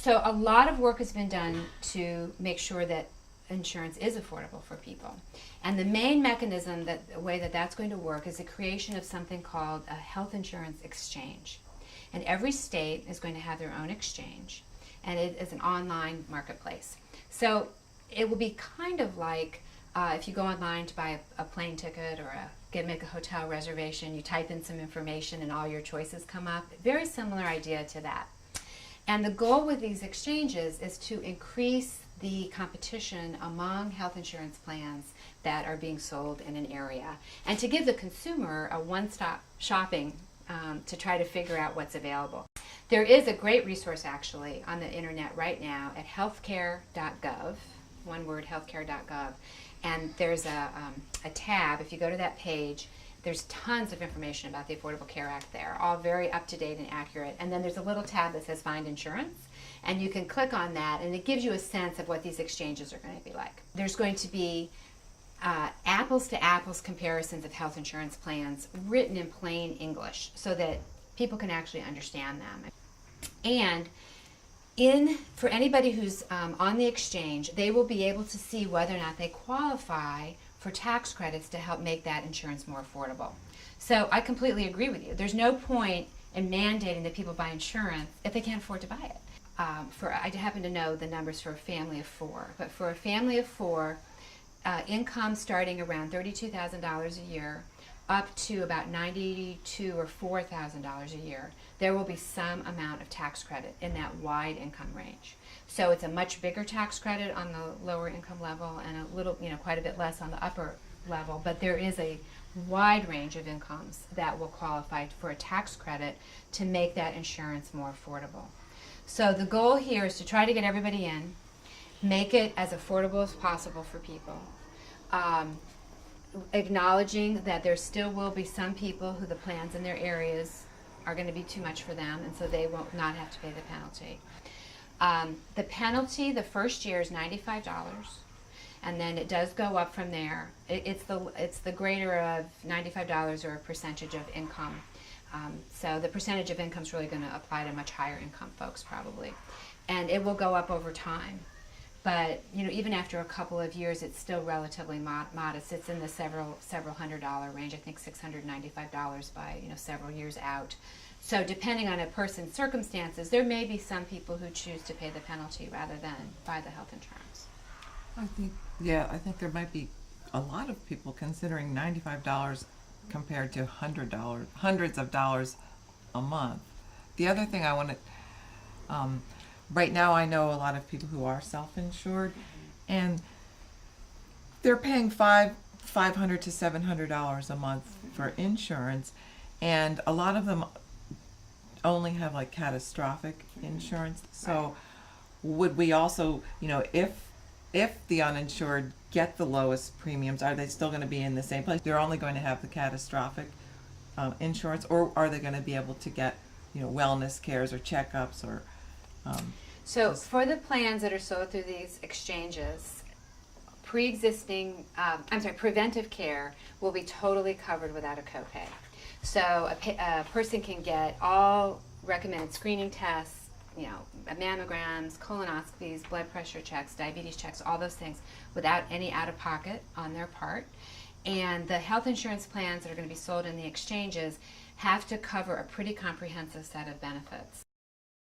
So a lot of work has been done to make sure that insurance is affordable for people. And the main mechanism, the way that that's going to work, is the creation of something called a health insurance exchange. And every state is going to have their own exchange, and it is an online marketplace. So it will be kind of like if you go online to buy a plane ticket or make a hotel reservation, you type in some information and all your choices come up. Very similar idea to that. And the goal with these exchanges is to increase the competition among health insurance plans that are being sold in an area, and to give the consumer a one-stop shopping to try to figure out what's available. There is a great resource actually on the internet right now at healthcare.gov, one word, healthcare.gov, and there's a tab. If you go to that page, there's tons of information about the Affordable Care Act there, all very up-to-date and accurate. And then there's a little tab that says Find Insurance, and you can click on that, and it gives you a sense of what these exchanges are going to be like. There's going to be apples-to-apples comparisons of health insurance plans written in plain English so that people can actually understand them. And for anybody who's on the exchange, they will be able to see whether or not they qualify for tax credits to help make that insurance more affordable. So I completely agree with you. There's no point in mandating that people buy insurance if they can't afford to buy it. I happen to know the numbers for a family of four, but for a family of four, income starting around $32,000 a year up to about $92,000 or $4,000 a year, there will be some amount of tax credit in that wide income range. So it's a much bigger tax credit on the lower income level and a little, quite a bit less on the upper level, but there is a wide range of incomes that will qualify for a tax credit to make that insurance more affordable. So the goal here is to try to get everybody in, make it as affordable as possible for people, acknowledging that there still will be some people who the plans in their areas are going to be too much for them, and so they will not have to pay the penalty. The penalty the first year is $95, and then it does go up from there. It's the greater of $95 or a percentage of income. So the percentage of income is really going to apply to much higher income folks probably, and it will go up over time. But even after a couple of years, it's still relatively modest. It's in the several $100 range. I think $695 by several years out. So depending on a person's circumstances, there may be some people who choose to pay the penalty rather than buy the health insurance. I think there might be a lot of people considering $95 compared to hundreds of dollars a month. The other thing I want to, right now I know a lot of people who are self-insured, and they're paying $500 to $700 a month for insurance, and a lot of them only have like catastrophic insurance. So would we also, if the uninsured get the lowest premiums, are they still going to be in the same place? They're only going to have the catastrophic insurance, or are they going to be able to get wellness cares or checkups or so for the plans that are sold through these exchanges, preventive care will be totally covered without a copay. So a person can get all recommended screening tests, mammograms, colonoscopies, blood pressure checks, diabetes checks, all those things without any out-of-pocket on their part. And the health insurance plans that are going to be sold in the exchanges have to cover a pretty comprehensive set of benefits.